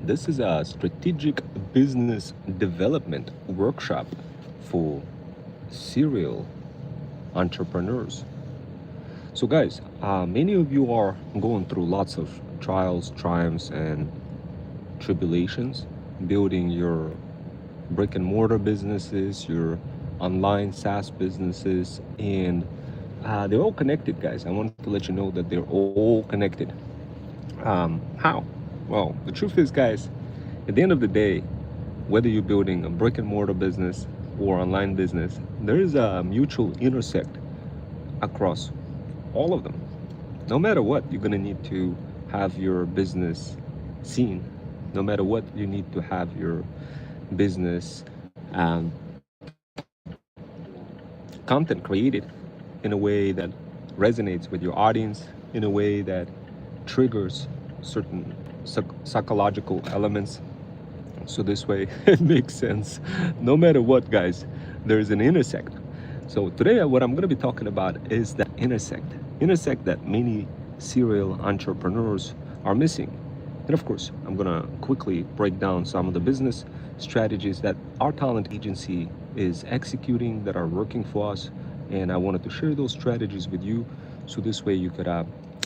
This is a strategic business development workshop for serial entrepreneurs. So, guys, many of you are going through lots of trials, triumphs, and tribulations, building your brick and mortar businesses, your online SaaS businesses, and they're all connected, guys. I want to let you know that they're all connected. How? Well, the truth is, guys, at the end of the day, whether you're building a brick and mortar business or online business, there is a mutual intersect across all of them. No matter what, you're going to need to have your business seen. No matter what, you need to have your business content created in a way that resonates with your audience, in a way that triggers certain psychological elements. So this way it makes sense. No matter what, guys, there's an intersect. So today what I'm going to be talking about is that intersect that many serial entrepreneurs are missing. And of course, I'm going to quickly break down some of the business strategies that our talent agency is executing that are working for us. And I wanted to share those strategies with you so this way you could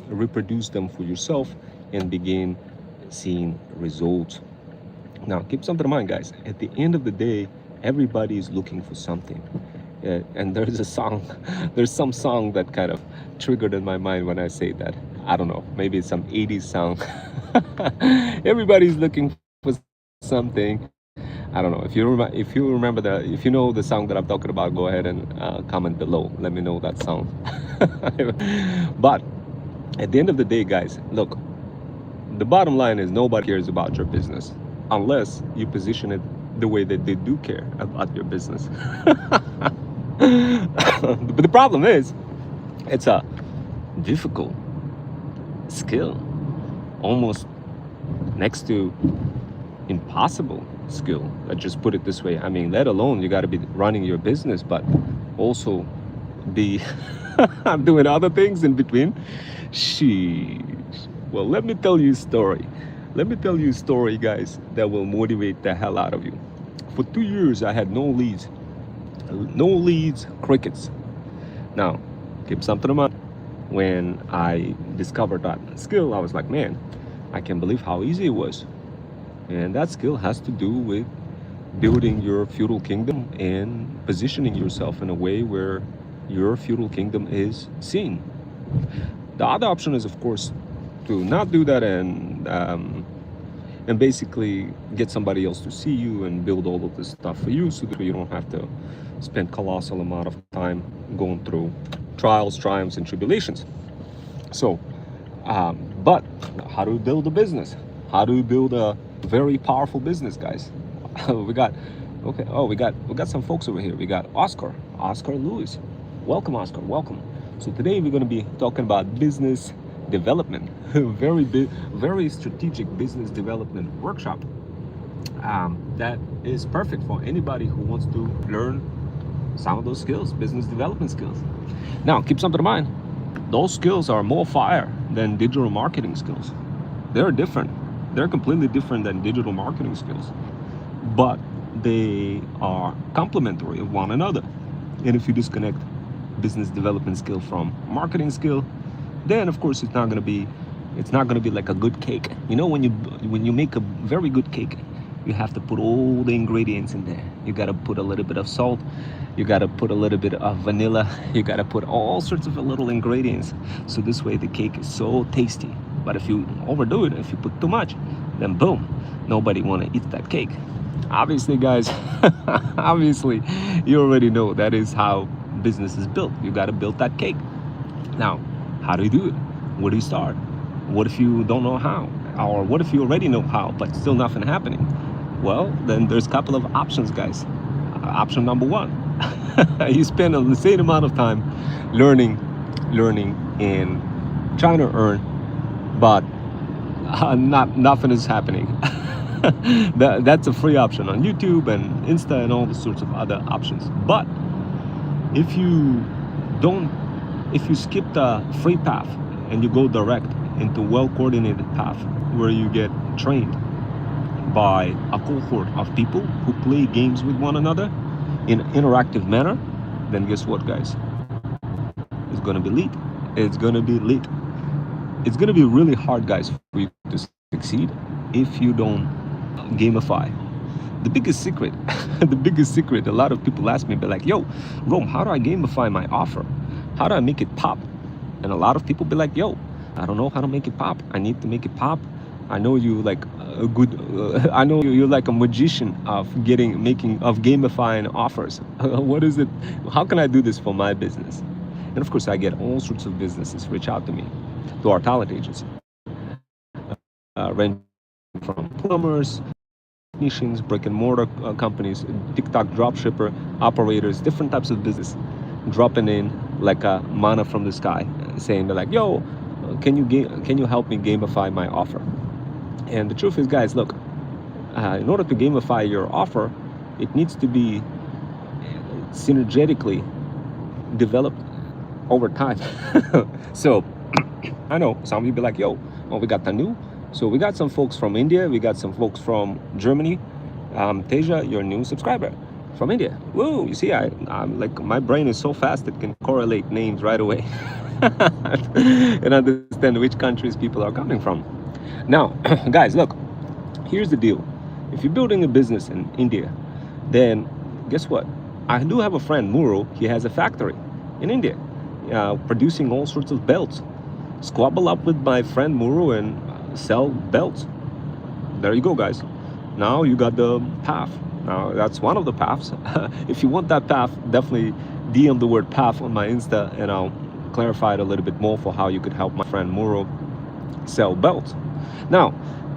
reproduce them for yourself and begin seeing results. Now, keep something in mind, guys. At the end of the day, everybody is looking for something. And there's a song, there's some song that kind of triggered in my mind when I say that. I don't know, maybe it's some 80s song. Everybody's looking for something. I don't know. If you remember if you know the song that I'm talking about, go ahead and comment below. Let me know that song. But at the end of the day, guys, look, the bottom line is nobody cares about your business unless you position it the way that they do care about your business. But the problem is, it's a difficult skill, almost next to impossible skill. Let's just put it this way. I mean, let alone you got to be running your business, but also be doing other things in between. Sheesh. Well, let me tell you a story. Let me tell you a story, guys, that will motivate the hell out of you. For 2 years, I had no leads, crickets. Now, keep something in mind. When I discovered that skill, I was like, man, I can't believe how easy it was. And that skill has to do with building your feudal kingdom and positioning yourself in a way where your feudal kingdom is seen. The other option is, of course, to not do that and basically get somebody else to see you and build all of this stuff for you so that you don't have to spend colossal amount of time going through trials, triumphs, and tribulations. So, but how do we build a business? How do we build a very powerful business, guys? we got some folks over here. We got Oscar Lewis. Welcome, Oscar. Welcome. So today we're going to be talking about business development, very strategic business development workshop that is perfect for anybody who wants to learn some of those skills, business development skills. Now, keep something in mind. Those skills are more fire than digital marketing skills. They're different. They're completely different than digital marketing skills, but they are complementary of one another. And if you disconnect business development skill from marketing skill, then of course it's not going to be like a good cake. You know, when you make a very good cake, you have to put all the ingredients in there. You got to put a little bit of salt, you got to put a little bit of vanilla, you got to put all sorts of little ingredients, so this way the cake is so tasty. But if you overdo it, if you put too much, then boom, nobody want to eat that cake. Obviously, guys, obviously you already know that is how business is built. You got to build that cake. Now, how do you do it? Where do you start? What if you don't know how? Or what if you already know how, but still nothing happening? Well, then there's a couple of options, guys. Option number one, you spend the same amount of time learning and trying to earn, but nothing is happening. That's a free option on YouTube and Insta and all the sorts of other options. But if you skip the free path and you go direct into well-coordinated path where you get trained, by a cohort of people who play games with one another in an interactive manner, then guess what, guys? It's gonna be lit. It's gonna be lit. It's gonna be really hard, guys, for you to succeed if you don't gamify. The biggest secret, the biggest secret, a lot of people ask me, be like, yo, Rome, how do I gamify my offer? How do I make it pop? And a lot of people be like, yo, I don't know how to make it pop. I need to make it pop. I know you like a good, I know you're like a magician of gamifying offers. What is it? How can I do this for my business? And of course, I get all sorts of businesses reach out to me, to our talent agency, ranging from plumbers, technicians, brick and mortar companies, TikTok dropshipper operators, different types of business dropping in like a manna from the sky, saying they're like, yo, can you help me gamify my offer? And the truth is, guys, look, in order to gamify your offer, it needs to be synergetically developed over time. So I know some of you be like, yo, well, we got Tanu. So we got some folks from India, we got some folks from Germany. Teja, your new subscriber from India. Woo, you see, I'm like, my brain is so fast it can correlate names right away and understand which countries people are coming from. Now, guys, look, here's the deal. If you're building a business in India, then guess what? I do have a friend, Muru. He has a factory in India, producing all sorts of belts. Squabble up with my friend Muru and sell belts. There you go, guys. Now you got the path. Now that's one of the paths. If you want that path, definitely DM the word path on my Insta and I'll clarify it a little bit more for how you could help my friend Muru sell belts. Now,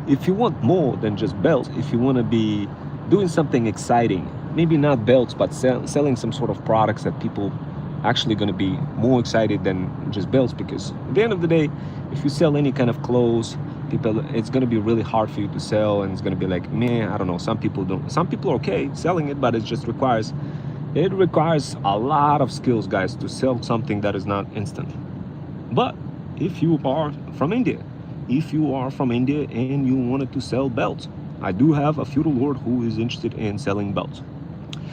if you want more than just belts, if you want to be doing something exciting, maybe not belts, but selling some sort of products that people actually going to be more excited than just belts, because at the end of the day, if you sell any kind of clothes, people, it's going to be really hard for you to sell, and it's going to be like, man, I don't know, some people are okay selling it, but it just requires a lot of skills, guys, to sell something that is not instant. But if you are from India and you wanted to sell belts, I do have a feudal lord who is interested in selling belts.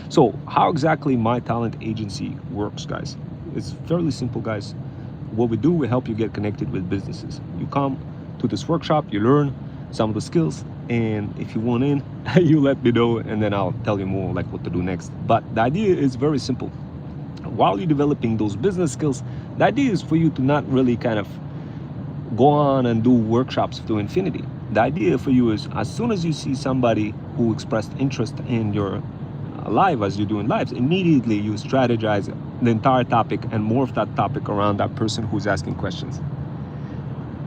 So how exactly my talent agency works, guys? It's fairly simple, guys. What we do, we help you get connected with businesses. You come to this workshop, you learn some of the skills, and if you want in, you let me know, and then I'll tell you more like what to do next. But the idea is very simple. While you're developing those business skills, the idea is for you to not really kind of go on and do workshops to infinity. The idea for you is, as soon as you see somebody who expressed interest in your live, as you're doing lives, immediately you strategize the entire topic and more of that topic around that person who's asking questions.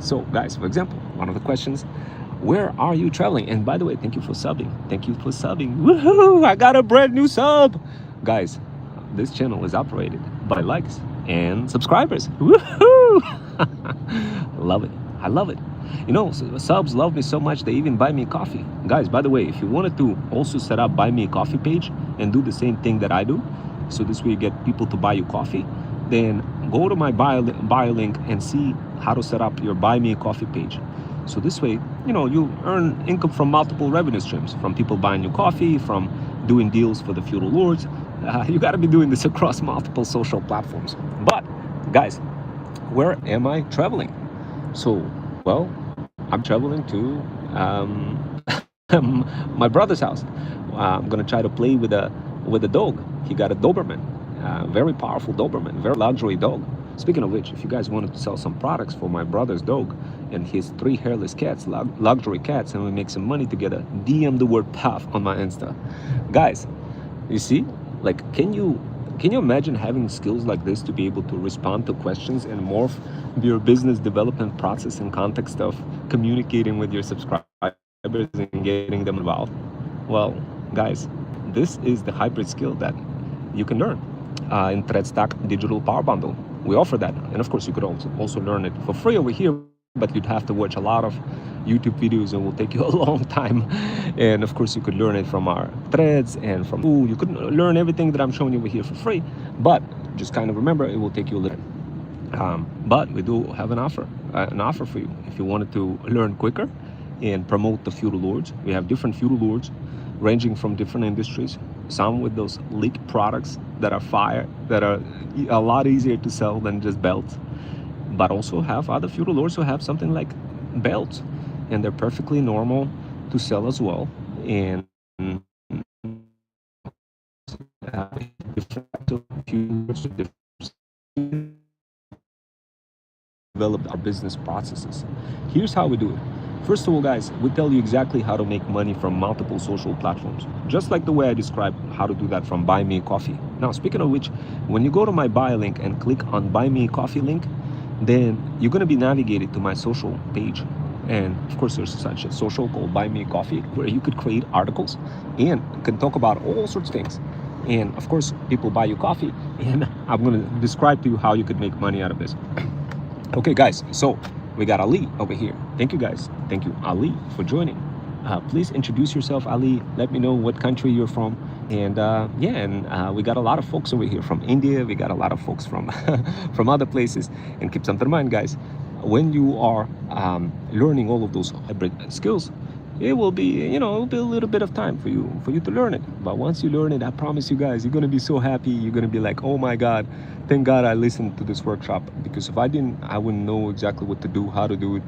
So guys, for example, one of the questions, where are you traveling? And by the way, thank you for subbing. Woohoo! I got a brand new sub. Guys, this channel is operated by likes and subscribers. Woohoo! I love it. You know, subs love me so much they even buy me coffee. Guys, by the way, if you wanted to also set up buy me a coffee page and do the same thing that I do, so this way you get people to buy you coffee, then go to my bio link and see how to set up your buy me a coffee page. So this way, you know, you earn income from multiple revenue streams, from people buying you coffee, from doing deals for the feudal lords. You got to be doing this across multiple social platforms. But guys, where am I traveling? So, well, I'm traveling to my brother's house. I'm gonna try to play with a dog. He got a Doberman, very powerful Doberman, very luxury dog. Speaking of which, if you guys wanted to sell some products for my brother's dog and his 3 hairless cats, luxury cats, and we make some money together, DM the word PAF on my Insta. Guys, you see, like, can you imagine having skills like this to be able to respond to questions and morph your business development process in context of communicating with your subscribers and getting them involved? Well, guys, this is the hybrid skill that you can learn in ThreadStack Digital Power Bundle. We offer that, and of course you could also learn it for free over here, but you'd have to watch a lot of YouTube videos and it will take you a long time. And of course you could learn it from our threads and from you could learn everything that I'm showing you over here for free, but just kind of remember it will take you a little. But we do have an offer for you. If you wanted to learn quicker and promote the feudal lords. We have different feudal lords ranging from different industries, some with those leak products that are fire, that are a lot easier to sell than just belts, but also have other feudal lords who have something like belts, and they're perfectly normal to sell as well. And developed our business processes. Here's how we do it. First of all, guys, we tell you exactly how to make money from multiple social platforms, just like the way I described how to do that from Buy Me a Coffee. Now, speaking of which, when you go to my buy link and click on Buy Me a Coffee link, then you're going to be navigated to my social page. And of course, there's such a social called Buy Me a Coffee, where you could create articles and can talk about all sorts of things. And of course, people buy you coffee, and I'm going to describe to you how you could make money out of this. Okay, guys, so we got Ali over here. Thank you, guys. Thank you, Ali, for joining. Please introduce yourself, Ali. Let me know what country you're from. And we got a lot of folks over here from India. We got a lot of folks from from other places. And keep something in mind, guys. When you are learning all of those hybrid skills, it will be, it'll be a little bit of time for you to learn it. But once you learn it, I promise you guys, you're gonna be so happy. You're gonna be like, oh my God, thank God I listened to this workshop, because if I didn't, I wouldn't know exactly what to do, how to do it.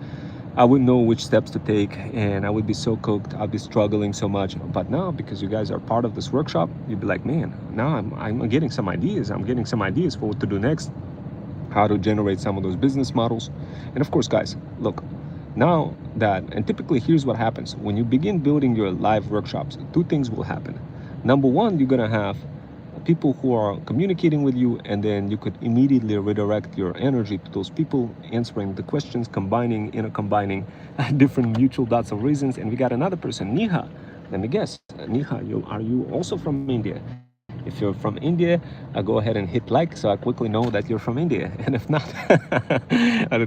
I wouldn't know which steps to take, and I would be so cooked. I'd be struggling so much. But now, because you guys are part of this workshop, you'd be like, man, now I'm getting some ideas. I'm getting some ideas for what to do next, how to generate some of those business models. And of course, guys, look, now that, and typically here's what happens when you begin building your live workshops. Two things will happen. Number one, you're gonna have people who are communicating with you, and then you could immediately redirect your energy to those people, answering the questions, combining different mutual dots of reasons. And we got another person, Niha. Let me guess, Niha, are you also from India? If you're from India, go ahead and hit like, so I quickly know that you're from India. And if not,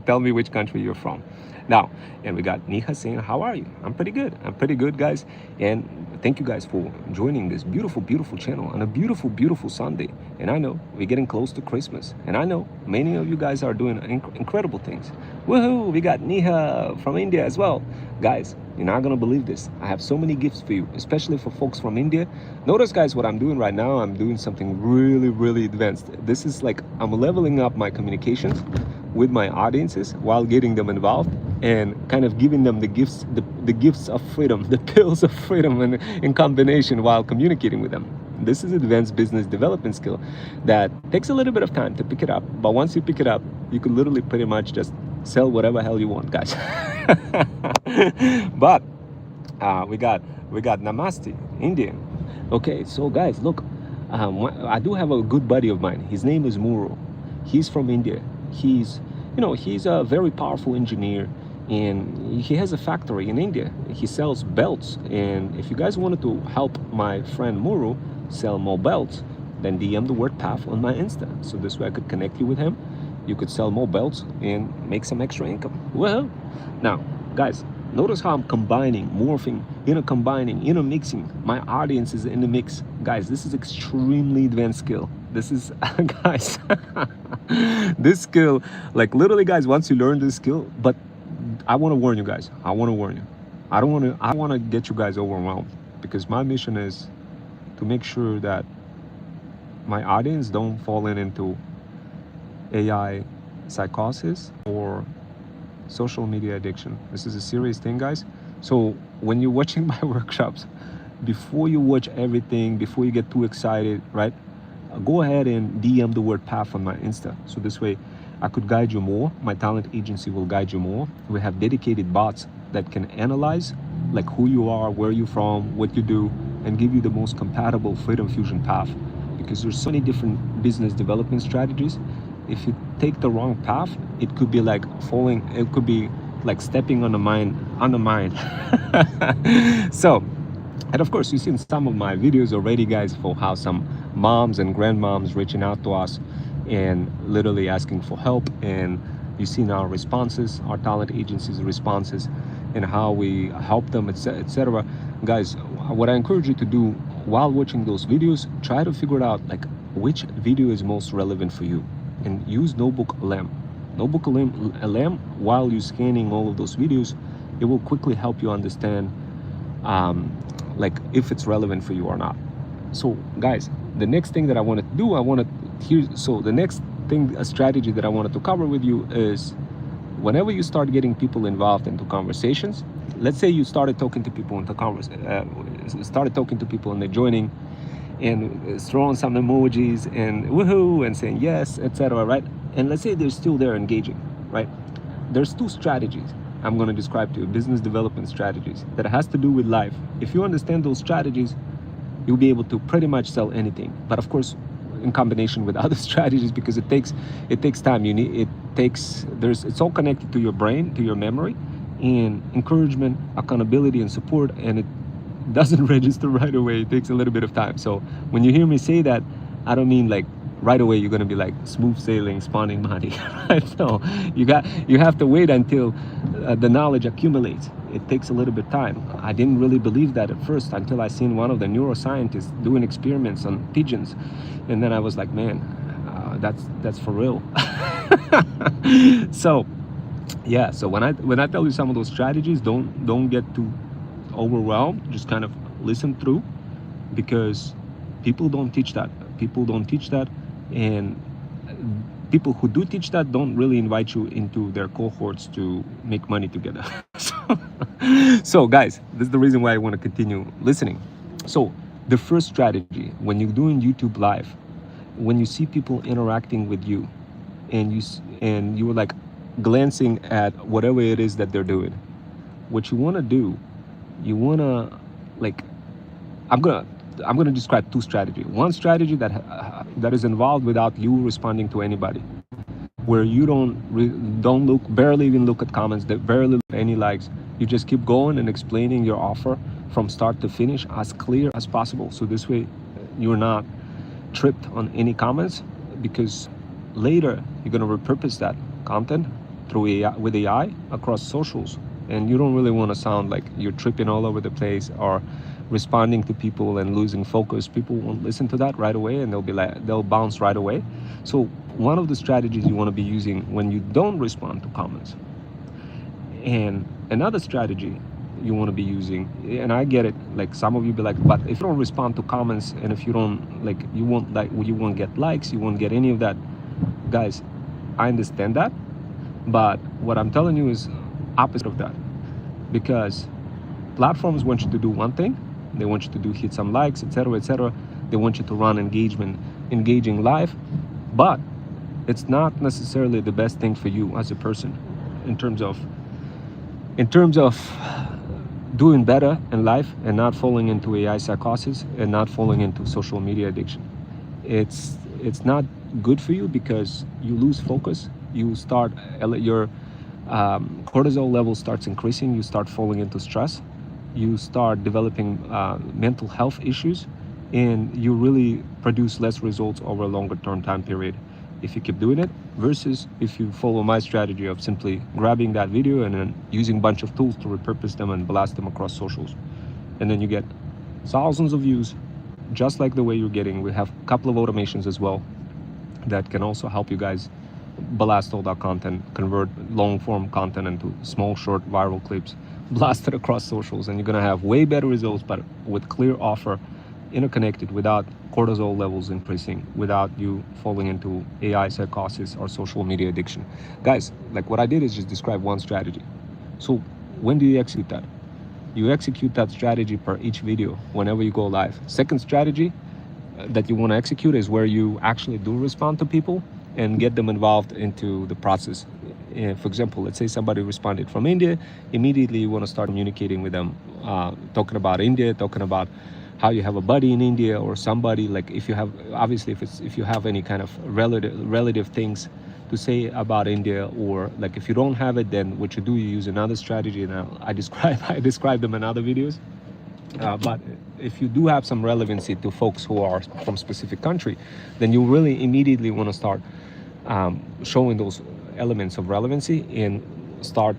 tell me which country you're from. Now, and we got Niha saying, how are you? I'm pretty good, guys. And thank you guys for joining this beautiful, beautiful channel on a beautiful, beautiful Sunday. And I know we're getting close to Christmas, and I know many of you guys are doing incredible things. Woohoo! We got Niha from India as well. Guys, you're not gonna believe this. I have so many gifts for you, especially for folks from India. Notice, guys, what I'm doing right now. I'm doing something really, really advanced. This is like, I'm leveling up my communications with my audiences while getting them involved, and kind of giving them the gifts, the gifts of freedom, the pills of freedom, and in combination while communicating with them. This is advanced business development skill that takes a little bit of time to pick it up, but once you pick it up, you can literally pretty much just sell whatever hell you want, guys. But we got Namaste, Indian. Okay, so guys, look, I do have a good buddy of mine. His name is Muru. He's from India. He's a very powerful engineer, and he has a factory in India. He sells belts. And if you guys wanted to help my friend Muru sell more belts, then DM the word PAF on my Insta, so this way I could connect you with him. You could sell more belts and make some extra income. Well, now guys, notice how I'm combining, morphing, intermixing my audiences in the mix. Guys, this is extremely advanced skill. This is guys, this skill, like literally, guys, once you learn this skill, but I want to warn you guys. I don't want to get you guys overwhelmed, because my mission is to make sure that my audience don't fall into AI psychosis or social media addiction. This is a serious thing, guys. So when you're watching my workshops, before you watch everything, before you get too excited, right, go ahead and DM the word PAF on my Insta, so this way I could guide you more. My talent agency will guide you more. We have dedicated bots that can analyze like who you are, where you're from, what you do, and give you the most compatible Freedom Fusion path, because there's so many different business development strategies. If you take the wrong path, it could be like falling, it could be like stepping on the mine. So, and of course, you've seen some of my videos already, guys, for how some moms and grandmoms reaching out to us and literally asking for help. And you've seen our responses, our talent agency's responses, and how we help them, etc. Guys, what I encourage you to do while watching those videos, try to figure out like which video is most relevant for you, and use Notebook LM. Notebook LM, while you're scanning all of those videos, it will quickly help you understand like if it's relevant for you or not. So guys, the next thing that I wanted to do, so the next thing, a strategy that I wanted to cover with you is, whenever you start getting people involved into conversations, let's say you started talking to people into started talking to people and they're joining and throwing some emojis and woohoo and saying yes, etc., right? And let's say they're still there engaging, right? There's two strategies I'm going to describe to you, business development strategies that has to do with life. If you understand those strategies, you'll be able to pretty much sell anything. But of course, in combination with other strategies, because it takes time. It's all connected to your brain, to your memory, and encouragement, accountability, and support, and it doesn't register right away. It takes a little bit of time. So when you hear me say that, I don't mean like right away you're going to be like smooth sailing, spawning money, right? No, you have to wait until the knowledge accumulates. It takes a little bit of time. I didn't really believe that at first until I seen one of the neuroscientists doing experiments on pigeons, and then I was like, man, that's for real. So yeah, so when I tell you some of those strategies, don't get too overwhelmed. Just kind of listen through, because people don't teach that. And people who do teach that don't really invite you into their cohorts to make money together. So guys, this is the reason why I want to continue listening. So the first strategy, when you're doing YouTube live, when you see people interacting with you and you're like glancing at whatever it is that they're doing, what you want to do, you want to like, I'm gonna describe two strategies. One strategy that is involved without you responding to anybody, where you barely even look at comments, barely look at any likes. You just keep going and explaining your offer from start to finish as clear as possible. So this way you're not tripped on any comments, because later you're gonna repurpose that content through AI, with AI across socials, and you don't really want to sound like you're tripping all over the place or responding to people and losing focus. People won't listen to that right away, and they'll bounce right away. So one of the strategies you want to be using when you don't respond to comments, and another strategy you want to be using, and I get it, like some of you be like, but if you don't respond to comments, and if you don't you won't get likes, you won't get any of that. Guys, I understand that, but what I'm telling you is opposite of that, because platforms want you to do one thing. They want you to hit some likes, etc., etc. They want you to run engaging live, but it's not necessarily the best thing for you as a person in terms of doing better in life and not falling into AI psychosis and not falling into social media addiction. It's not good for you, because you lose focus. You start your cortisol level starts increasing. You start falling into stress. You start developing mental health issues, and you really produce less results over a longer term time period if you keep doing it, versus if you follow my strategy of simply grabbing that video and then using a bunch of tools to repurpose them and blast them across socials. And then you get thousands of views, just like the way you're getting. We have a couple of automations as well that can also help you guys blast all that content, convert long form content into small, short, viral clips, blast it across socials, and you're gonna have way better results, but with clear offer, interconnected, without cortisol levels increasing, without you falling into AI psychosis or social media addiction. Guys, like what I did is just describe one strategy. So when do you execute that? You execute that strategy per each video whenever you go live. Second strategy that you want to execute is where you actually do respond to people and get them involved into the process. For example, let's say somebody responded from India. Immediately you want to start communicating with them, talking about India, talking about how you have a buddy in India, or somebody, like if you have, obviously if you have any kind of relative things to say about India, or like if you don't have it, then what you do, you use another strategy, and I describe them in other videos. But if you do have some relevancy to folks who are from specific country, then you really immediately want to start showing those elements of relevancy and start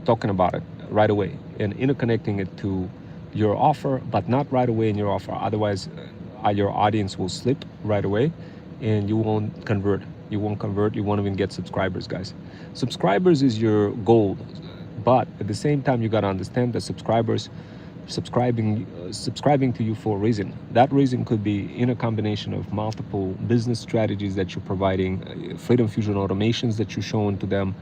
talking about it right away and interconnecting it to your offer, but not right away in your offer. Otherwise, your audience will slip right away and you won't convert. You won't even get subscribers, guys. Subscribers is your goal. But at the same time, you got to understand that subscribers subscribing to you for a reason. That reason could be in a combination of multiple business strategies that you're providing, Freedom Fusion automations that you're showing to them,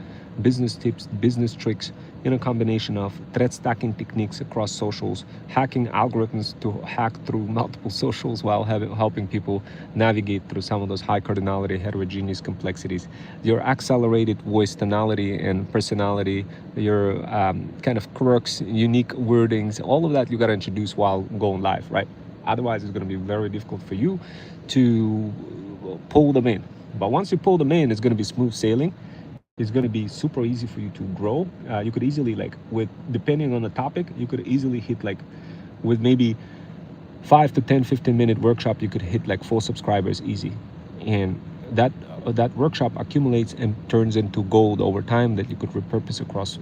business tips, business tricks, in a combination of threat stacking techniques across socials, hacking algorithms to hack through multiple socials while helping people navigate through some of those high cardinality, heterogeneous complexities, your accelerated voice tonality and personality, your kind of quirks, unique wordings, all of that you got to introduce while going live, right? Otherwise, it's going to be very difficult for you to pull them in. But once you pull them in, it's going to be smooth sailing. It's going to be super easy for you to grow. You could easily, like, with depending on the topic, you could easily hit, like, with maybe 5 to 10, 15-minute workshop, you could hit like 4 subscribers easy. And that workshop accumulates and turns into gold over time that you could repurpose across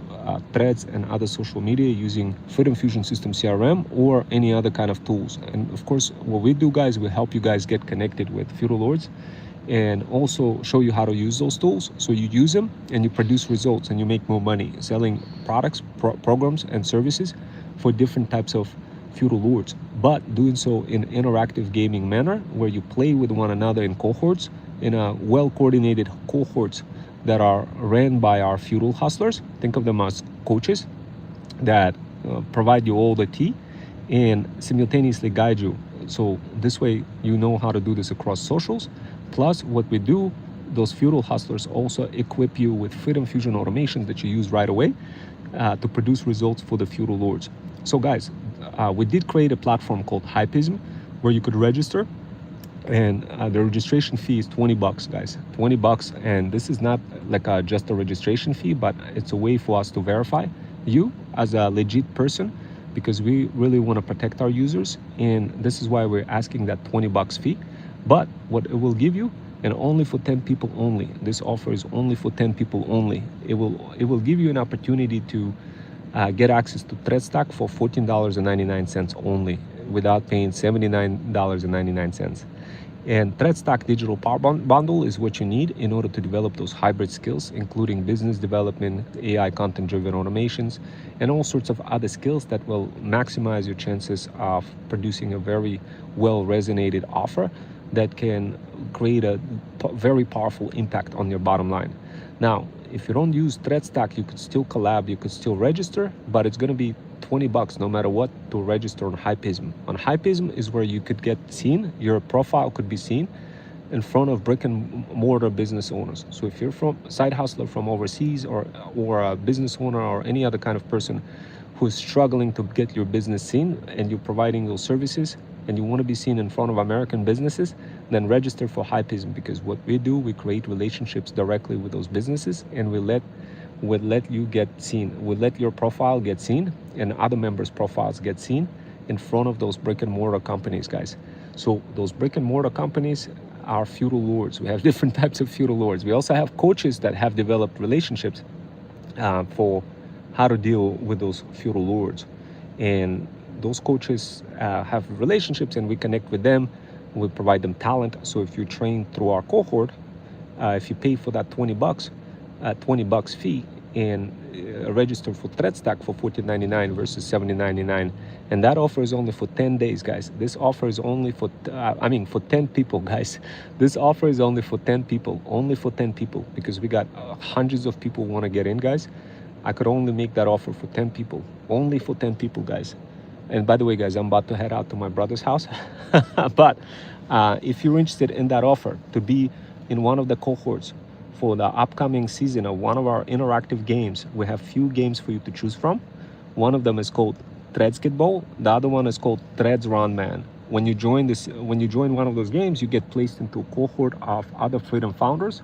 threads and other social media using Freedom Fusion System CRM or any other kind of tools. And of course, what we do, guys, we help you guys get connected with Feudal Lords and also show you how to use those tools. So you use them and you produce results and you make more money selling products, programs, and services for different types of Feudal Lords, but doing so in interactive gaming manner where you play with one another in cohorts, in a well-coordinated cohorts that are ran by our Feudal hustlers. Think of them as coaches that provide you all the tea and simultaneously guide you. So this way you know how to do this across socials. Plus, what we do, those Feudal hustlers also equip you with Freedom Fusion automations that you use right away to produce results for the Feudal Lords. So guys, we did create a platform called Hypism where you could register, and the registration fee is $20, guys. $20, and this is not like just a registration fee, but it's a way for us to verify you as a legit person, because we really want to protect our users, and this is why we're asking that $20 fee. But what it will give you, and only for 10 people only, this offer is only for 10 people only, it will give you an opportunity to get access to ThreadStack for $14.99 only, without paying $79.99. And ThreadStack Digital Power Bundle is what you need in order to develop those hybrid skills, including business development, AI content-driven automations, and all sorts of other skills that will maximize your chances of producing a very well-resonated offer that can create a very powerful impact on your bottom line. Now, if you don't use ThreadStack, you could still collab, you could still register, but it's going to be $20 no matter what to register on Hypism. On Hypism is where you could get seen, your profile could be seen in front of brick and mortar business owners. So if you're from side hustler from overseas, or a business owner, or any other kind of person who's struggling to get your business seen, and you're providing those services and you want to be seen in front of American businesses, then register for Hypism, because what we do, we create relationships directly with those businesses, and we let you get seen. We let your profile get seen and other members' profiles get seen in front of those brick and mortar companies, guys. So those brick and mortar companies are Feudal Lords. We have different types of Feudal Lords. We also have coaches that have developed relationships for how to deal with those Feudal Lords. And those coaches have relationships, and we connect with them. We provide them talent. So if you train through our cohort, if you pay for that $20 fee and register for ThreadStack for $14.99 versus $17.99, and that offer is only for 10 days, guys. This offer is only for for 10 people, guys. This offer is only for 10 people, because we got hundreds of people want to get in, guys. I could only make that offer for 10 people, only for 10 people, guys. And by the way, guys, I'm about to head out to my brother's house. But if you're interested in that offer to be in one of the cohorts for the upcoming season of one of our interactive games, we have few games for you to choose from. One of them is called Threadskitball. The other one is called Threads Run Man. When you join one of those games, you get placed into a cohort of other Freedom founders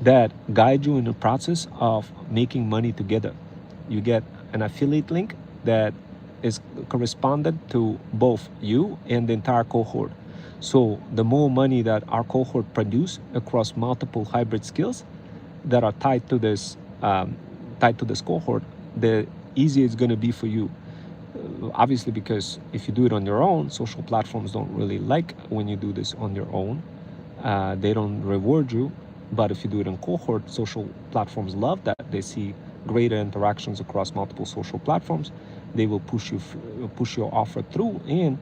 that guide you in the process of making money together. You get an affiliate link that is correspondent to both you and the entire cohort. So the more money that our cohort produce across multiple hybrid skills that are tied to this cohort, the easier it's going to be for you. Obviously, because if you do it on your own, social platforms don't really like when you do this on your own. They don't reward you. But if you do it in cohort, social platforms love that. They see greater interactions across multiple social platforms. They will push your offer through, and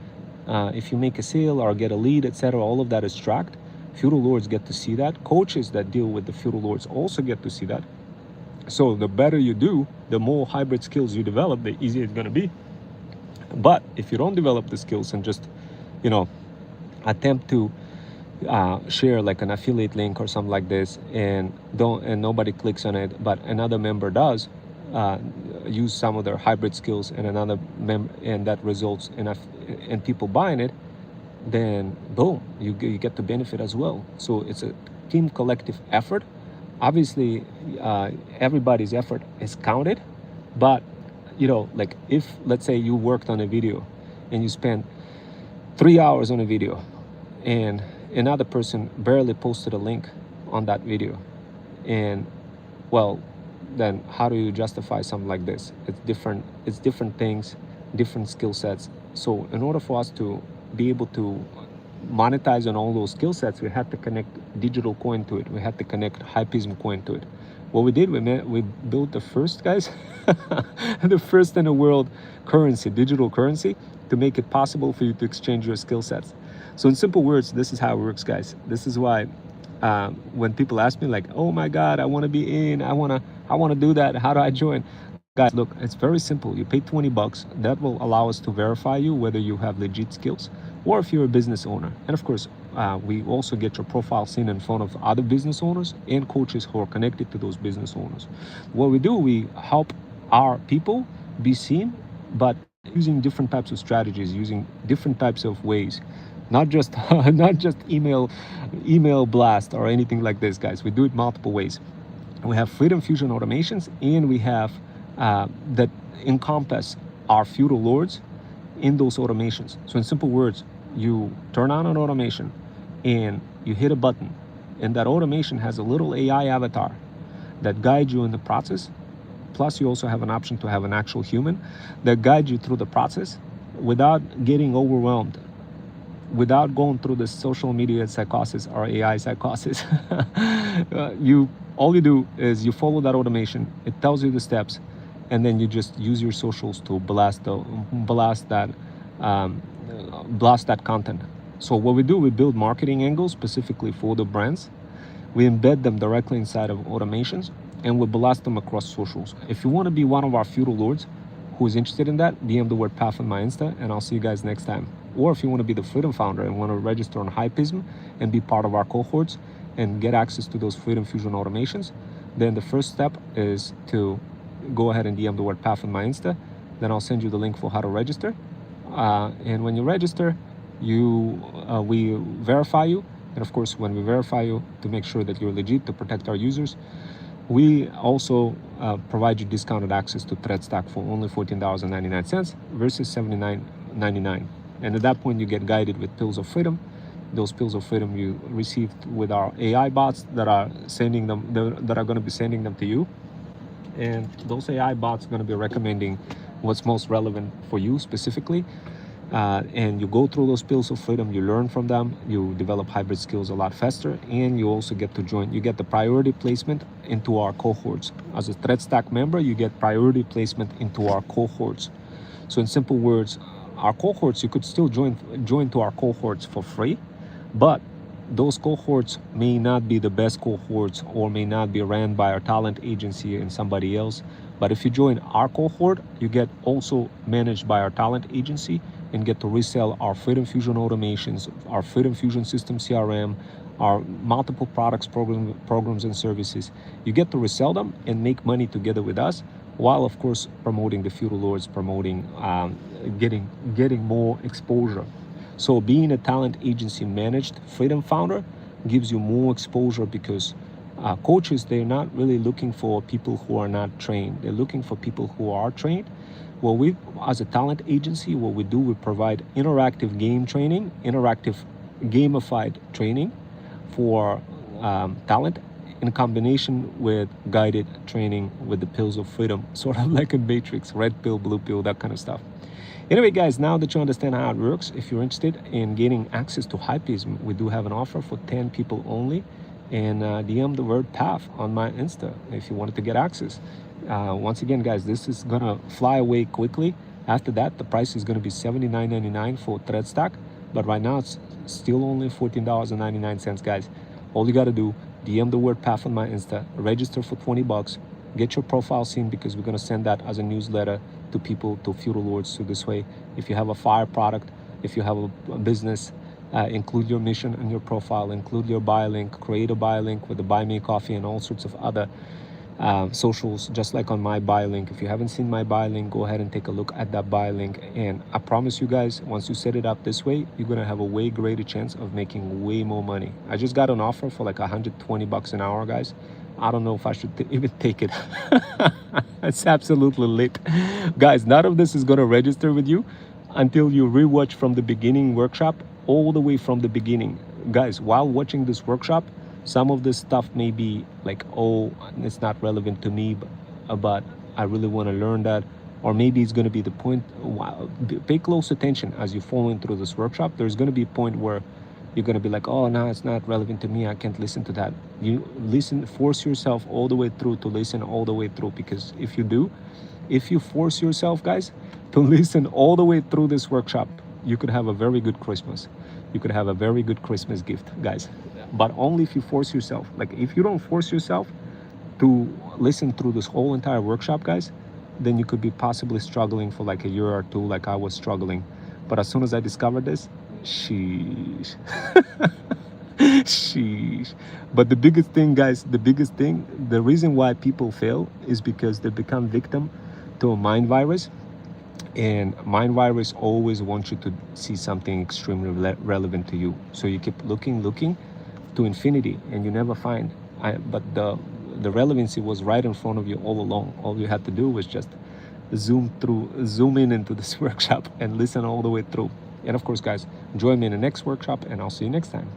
if you make a sale or get a lead, etc., all of that is tracked. Feudal lords get to see that. Coaches that deal with the feudal lords also get to see that. So the better you do, the more hybrid skills you develop, the easier it's going to be. But if you don't develop the skills and just, attempt to share like an affiliate link or something like this, and nobody clicks on it, but another member does use some of their hybrid skills, and another member, and that results in people buying it, then boom, you get the benefit as well. So it's a team collective effort. Obviously, everybody's effort is counted, but like if, let's say, you worked on a video and you spent 3 hours on a video, and another person barely posted a link on that video, and well, then how do you justify something like this? It's different things, different skill sets. So in order for us to be able to monetize on all those skill sets, we had to connect digital coin to it. We had to connect Hypeism coin to it. What we did, we built the first, guys, the first in the world currency, digital currency, to make it possible for you to exchange your skill sets. So in simple words, this is how it works, guys. This is why when people ask me like, oh my God, I want to be in, I want to do that, how do I join? Guys, look, it's very simple. You pay $20. That will allow us to verify you whether you have legit skills or if you're a business owner. And of course, we also get your profile seen in front of other business owners and coaches who are connected to those business owners. What we do, we help our people be seen, but using different types of strategies, using different types of ways. Not just email blast or anything like this, guys. We do it multiple ways. We have Freedom Fusion automations, and we have that encompass our feudal lords in those automations. So in simple words, you turn on an automation and you hit a button, and that automation has a little AI avatar that guides you in the process. Plus you also have an option to have an actual human that guides you through the process without getting overwhelmed, without going through the social media psychosis or AI psychosis. All you do is you follow that automation. It tells you the steps, and then you just use your socials to blast that content. So what we do, we build marketing angles specifically for the brands. We embed them directly inside of automations, and we blast them across socials. If you want to be one of our feudal lords who is interested in that, DM the word PAF on my Insta, and I'll see you guys next time. Or if you want to be the Freedom Founder and want to register on Hypeism and be part of our cohorts and get access to those Freedom Fusion automations, then the first step is to go ahead and DM the word PAF on my Insta. Then I'll send you the link for how to register. And when you register, we verify you. And of course, when we verify you to make sure that you're legit, to protect our users, we also provide you discounted access to ThreadStack for only $14.99 versus $79.99. And at that point, you get guided with pills of freedom. Those pills of freedom you received with our AI bots that are sending them, that are going to be sending them to you. And those AI bots are going to be recommending what's most relevant for you specifically. And you go through those pills of freedom, you learn from them, you develop hybrid skills a lot faster, and you also get to join. You get the priority placement into our cohorts. As a ThreadStack member, you get priority placement into our cohorts. So in simple words, our cohorts, you could still join to our cohorts for free, but those cohorts may not be the best cohorts or may not be ran by our talent agency and somebody else. But if you join our cohort, you get also managed by our talent agency and get to resell our Freedom Fusion automations, our Freedom Fusion system CRM, our multiple products, programs and services. You get to resell them and make money together with us, while of course promoting the feudal lords, promoting getting more exposure. So being a talent agency managed Freedom Founder gives you more exposure, because coaches, they're not really looking for people who are not trained. They're looking for people who are trained. Well, we, as a talent agency, what we do, we provide interactive game training, interactive gamified training for talent, in combination with guided training with the pills of freedom, sort of like a matrix, red pill, blue pill, that kind of stuff. Anyway, guys, now that you understand how it works, if you're interested in gaining access to Hypeism, we do have an offer for 10 people only. And DM the word PAF on my Insta if you wanted to get access. Once again, guys, this is gonna fly away quickly. After that, the price is gonna be $79.99 for thread stack, but right now it's still only $14.99, guys. All you gotta do, DM the word path on my Insta, register for 20 bucks, get your profile seen, because we're gonna send that as a newsletter to people, to Feudal Lords. So this way, if you have a fire product, if you have a business, include your mission in your profile, include your buy link, create a buy link with the Buy Me Coffee and all sorts of other socials, just like on my buy link. If you haven't seen my buy link, go ahead and take a look at that buy link. And I promise you guys, once you set it up this way, you're gonna have a way greater chance of making way more money. I just got an offer for like 120 bucks an hour, guys. I don't know if I should even take it. It's absolutely lit. Guys, none of this is gonna register with you until you rewatch from the beginning workshop, all the way from the beginning. Guys, while watching this workshop, some of this stuff may be like, oh, it's not relevant to me, but I really want to learn that. Or maybe it's going to be the point. Wow, pay close attention as you're following through this workshop. There's going to be a point where you're going to be like, oh, no, it's not relevant to me. I can't listen to that. You listen, force yourself all the way through to listen all the way through. Because if you do, if you force yourself, guys, to listen all the way through this workshop, you could have a very good Christmas. You could have a very good Christmas gift, guys. But only if you force yourself. Like, if you don't force yourself to listen through this whole entire workshop, guys, then you could be possibly struggling for like a year or two, like I was struggling. But as soon as I discovered this, sheesh. Sheesh. But the biggest thing, guys, the reason why people fail is because they become victim to a mind virus. And mind virus always wants you to see something extremely relevant to you. So you keep looking to infinity, and you never find. But the relevancy was right in front of you all along. All you had to do was just zoom in into this workshop and listen all the way through. And of course, guys, join me in the next workshop, and I'll see you next time.